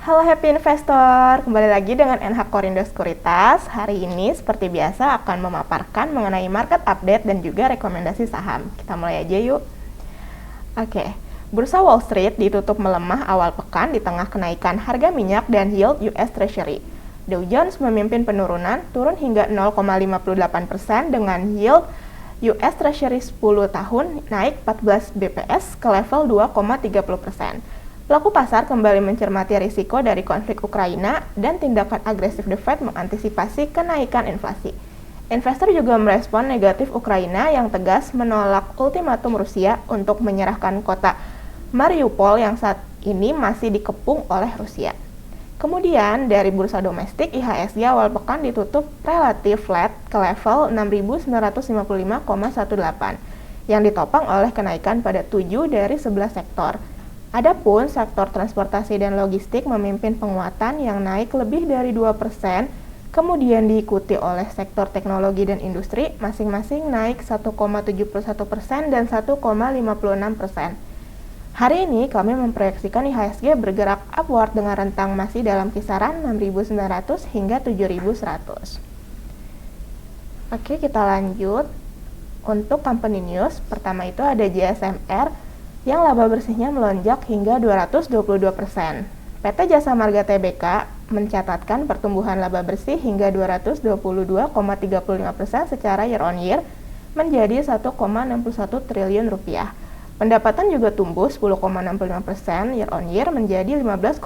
Halo Happy Investor, kembali lagi dengan NH Korindo Sekuritas. Hari ini seperti biasa akan memaparkan mengenai market update dan juga rekomendasi saham. Kita mulai aja yuk. Oke, Bursa Wall Street ditutup melemah awal pekan di tengah kenaikan harga minyak dan yield US Treasury. Dow Jones memimpin penurunan, turun hingga 0,58% dengan yield US Treasury 10 tahun naik 14 BPS ke level 2,30%. Pelaku pasar kembali mencermati risiko dari konflik Ukraina dan tindakan agresif The Fed mengantisipasi kenaikan inflasi. Investor juga merespon negatif Ukraina yang tegas menolak ultimatum Rusia untuk menyerahkan kota Mariupol yang saat ini masih dikepung oleh Rusia. Kemudian dari bursa domestik, IHSG awal pekan ditutup relatif flat ke level 6.955,18 yang ditopang oleh kenaikan pada 7 dari 11 sektor. Adapun sektor transportasi dan logistik memimpin penguatan yang naik lebih dari 2%, kemudian diikuti oleh sektor teknologi dan industri masing-masing naik 1,71% dan 1,56%. Hari ini kami memproyeksikan IHSG bergerak upward dengan rentang masih dalam kisaran 6.900 hingga 7.100. Oke, kita lanjut. Untuk company news, pertama itu ada JSMR yang laba bersihnya melonjak hingga 222%. PT Jasa Marga Tbk mencatatkan pertumbuhan laba bersih hingga 222,35% secara year on year menjadi 1,61 triliun rupiah. Pendapatan juga tumbuh 10,65% year on year menjadi 15,16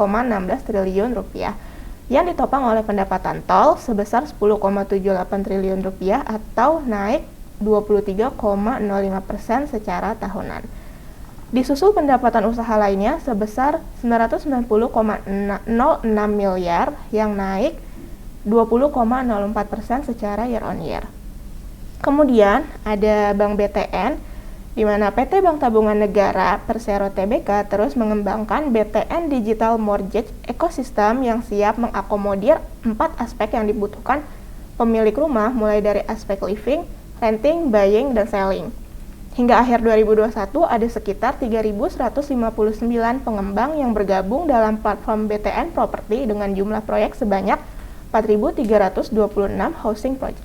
triliun rupiah yang ditopang oleh pendapatan tol sebesar 10,78 triliun rupiah atau naik 23,05% secara tahunan. Disusul pendapatan usaha lainnya sebesar 990,06 miliar yang naik 20,04% secara year on year. Kemudian ada Bank BTN, di mana PT Bank Tabungan Negara Persero Tbk terus mengembangkan BTN Digital Mortgage Ecosystem yang siap mengakomodir 4 aspek yang dibutuhkan pemilik rumah, mulai dari aspek living, renting, buying, dan selling. Hingga akhir 2021 ada sekitar 3.159 pengembang yang bergabung dalam platform BTN Property dengan jumlah proyek sebanyak 4.326 housing project.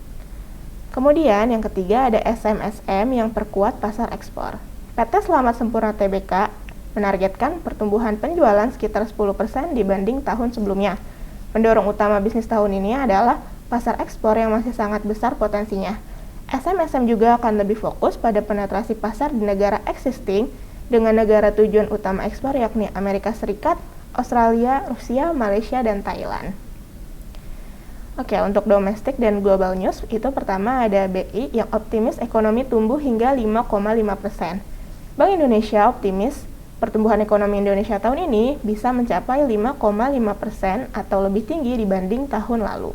Kemudian yang ketiga ada SMSM yang perkuat pasar ekspor. PT Selamat Sempurna Tbk menargetkan pertumbuhan penjualan sekitar 10% dibanding tahun sebelumnya. Pendorong utama bisnis tahun ini adalah pasar ekspor yang masih sangat besar potensinya. SMSM juga akan lebih fokus pada penetrasi pasar di negara existing dengan negara tujuan utama ekspor yakni Amerika Serikat, Australia, Rusia, Malaysia, dan Thailand. Oke, untuk domestik dan global news itu pertama ada BI yang optimis ekonomi tumbuh hingga 5,5%. Bank Indonesia optimis pertumbuhan ekonomi Indonesia tahun ini bisa mencapai 5,5% atau lebih tinggi dibanding tahun lalu,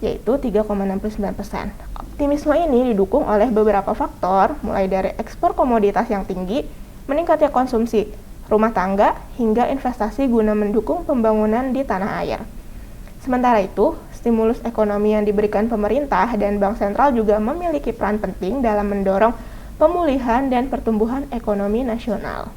yaitu 3,69%. Optimisme ini didukung oleh beberapa faktor, mulai dari ekspor komoditas yang tinggi, meningkatnya konsumsi rumah tangga, hingga investasi guna mendukung pembangunan di tanah air. Sementara itu, stimulus ekonomi yang diberikan pemerintah dan Bank Sentral juga memiliki peran penting dalam mendorong pemulihan dan pertumbuhan ekonomi nasional.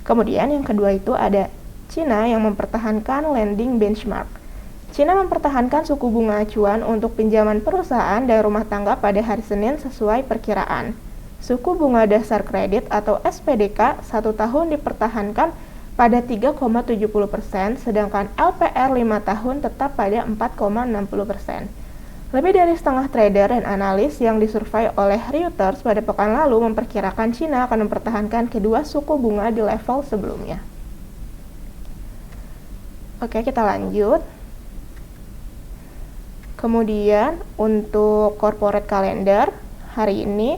Kemudian yang kedua itu ada China yang mempertahankan lending benchmark. China mempertahankan suku bunga acuan untuk pinjaman perusahaan dan rumah tangga pada hari Senin sesuai perkiraan. Suku bunga dasar kredit atau SPDK 1 tahun dipertahankan pada 3,70%, sedangkan LPR 5 tahun tetap pada 4,60%. Lebih dari setengah trader dan analis yang disurvei oleh Reuters pada pekan lalu memperkirakan China akan mempertahankan kedua suku bunga di level sebelumnya. Oke, kita lanjut. Kemudian untuk corporate calendar, hari ini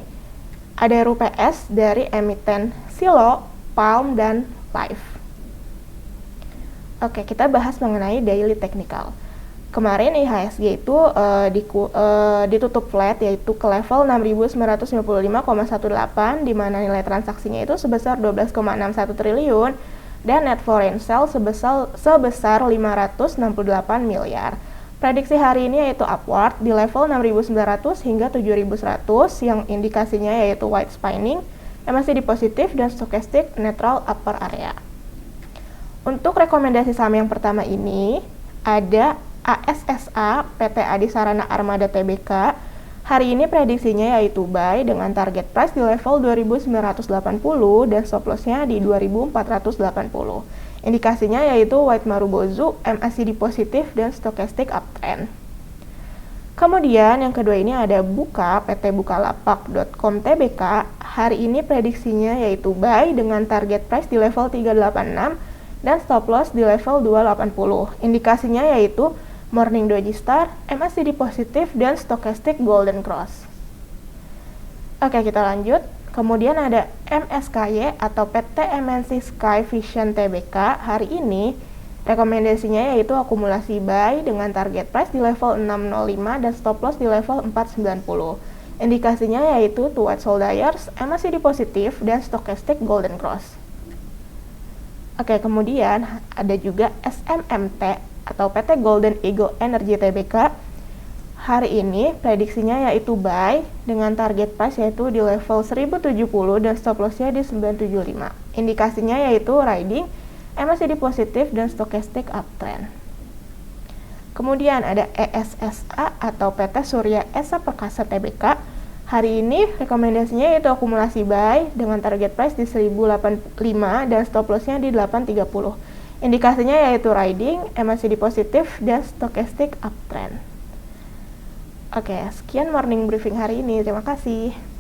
ada RUPS dari emiten Silo, Palm, dan Life. Oke, kita bahas mengenai daily technical. Kemarin IHSG itu ditutup flat yaitu ke level 6.955,18 di mana nilai transaksinya itu sebesar 12,61 triliun dan net foreign sale sebesar 568 miliar. Prediksi hari ini yaitu upward di level 6.900 hingga 7.100 yang indikasinya yaitu white spinning, MACD positif dan stochastic neutral upper area. Untuk rekomendasi saham yang pertama ini, ada ASSA PT Adi Sarana Armada Tbk. Hari ini prediksinya yaitu buy dengan target price di level 2.980 dan stop loss-nya di 2.480. Indikasinya yaitu White Marubozu, MACD positif, dan stochastic uptrend. Kemudian yang kedua ini ada Buka, PT Bukalapak.com Tbk. Hari ini prediksinya yaitu buy dengan target price di level 386 dan stop loss di level 280. Indikasinya yaitu Morning Doji Star, MACD positif, dan stochastic golden cross. Oke, kita lanjut. Kemudian ada MSKY atau PT MNC Sky Vision Tbk. Hari ini rekomendasinya yaitu akumulasi buy dengan target price di level 605 dan stop loss di level 490. Indikasinya yaitu two white soldiers, MACD positif, dan stochastic golden cross. Oke, kemudian ada juga SMMT atau PT Golden Eagle Energy Tbk. Hari ini prediksinya yaitu buy dengan target price yaitu di level 1070 dan stop loss-nya di 975. Indikasinya yaitu riding, MACD positif, dan stochastic uptrend. Kemudian ada ESSA atau PT Surya Esa Perkasa Tbk. Hari ini rekomendasinya yaitu akumulasi buy dengan target price di 1085 dan stop loss-nya di 830. Indikasinya yaitu riding, MACD positif, dan stochastic uptrend. Oke, sekian morning briefing hari ini. Terima kasih.